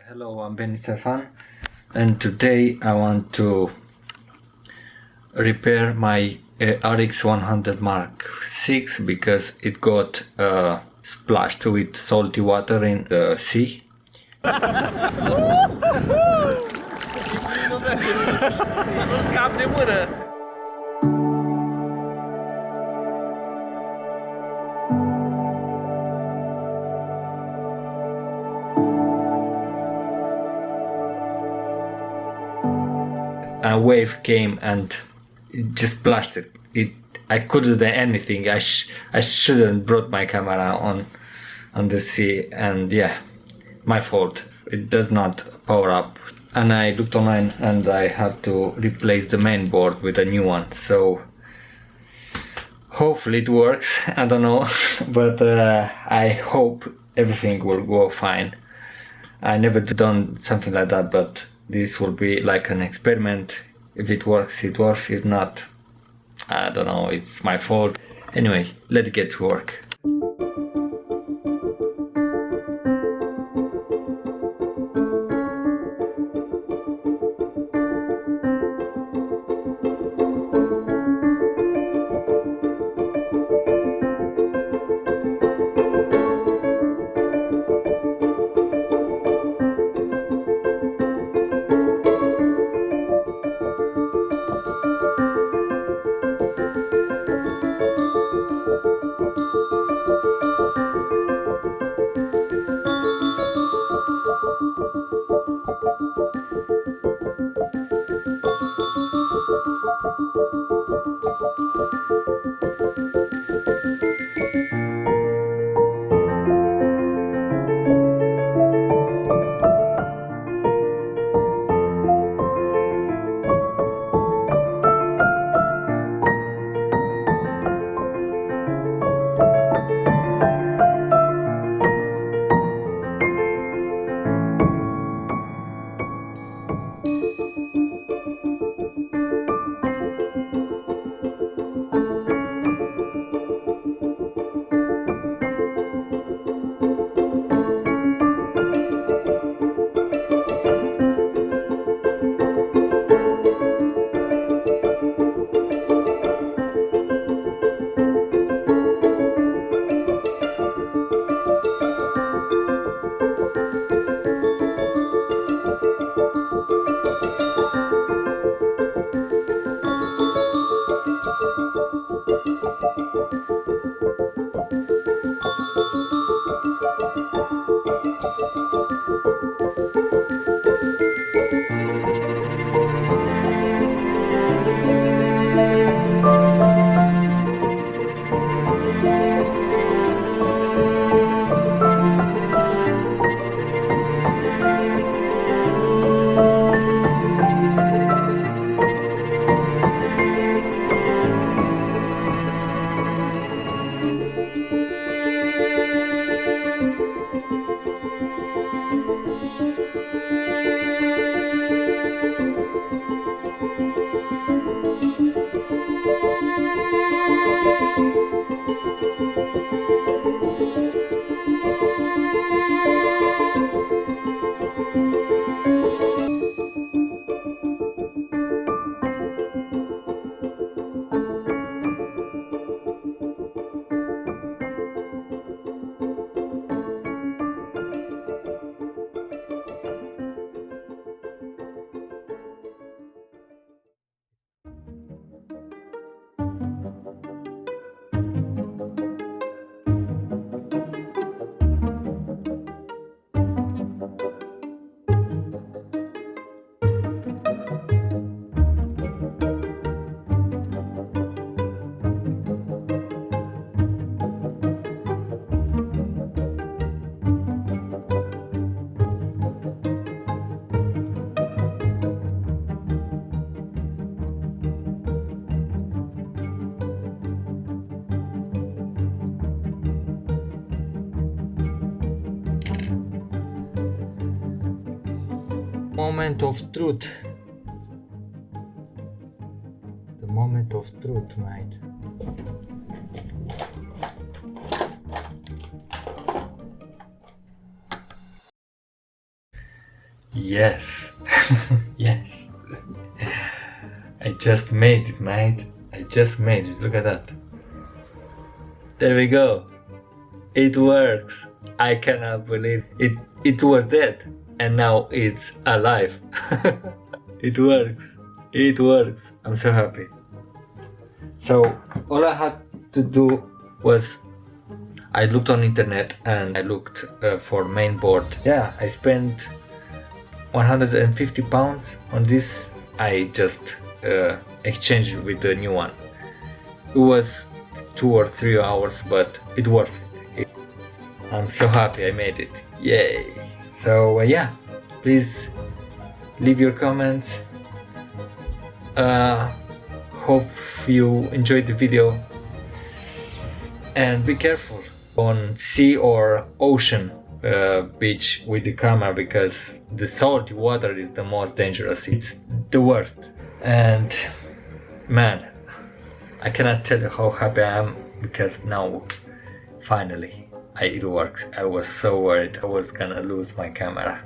Hello, I'm Ben Stefan, and today I want to repair my RX100 Mark 6 because it got splashed with salty water in the sea. Não escape demorando. A wave came and it just splashed it. I couldn't do anything. I shouldn't brought my camera on the sea, and yeah, my fault. It does not power up, and I looked online and I have to replace the main board with a new one. So hopefully it works. I don't know, but I hope everything will go fine. I never done something like that, but this will be like an experiment. If it works, it works. If not, I don't know, it's my fault. Anyway, let's get to work. Moment of truth. The moment of truth, mate. Yes. Yes. I just made it, mate. I just made it. Look at that. There we go. It works. I cannot believe it. It was dead and now it's alive. It works. It works. I'm so happy. So all I had to do was I looked on internet and I looked for mainboard. Yeah, I spent 150 pounds on this. I just exchanged with the new one. It was 2 or 3 hours, but it worth it. I'm so happy I made it. Yay! So yeah, please leave your comments. Hope you enjoyed the video, and be careful on sea or ocean beach with the camera, because the salty water is the most dangerous. It's the worst. And man, I cannot tell you how happy I am, because now finally it works. I was so worried I was gonna lose my camera.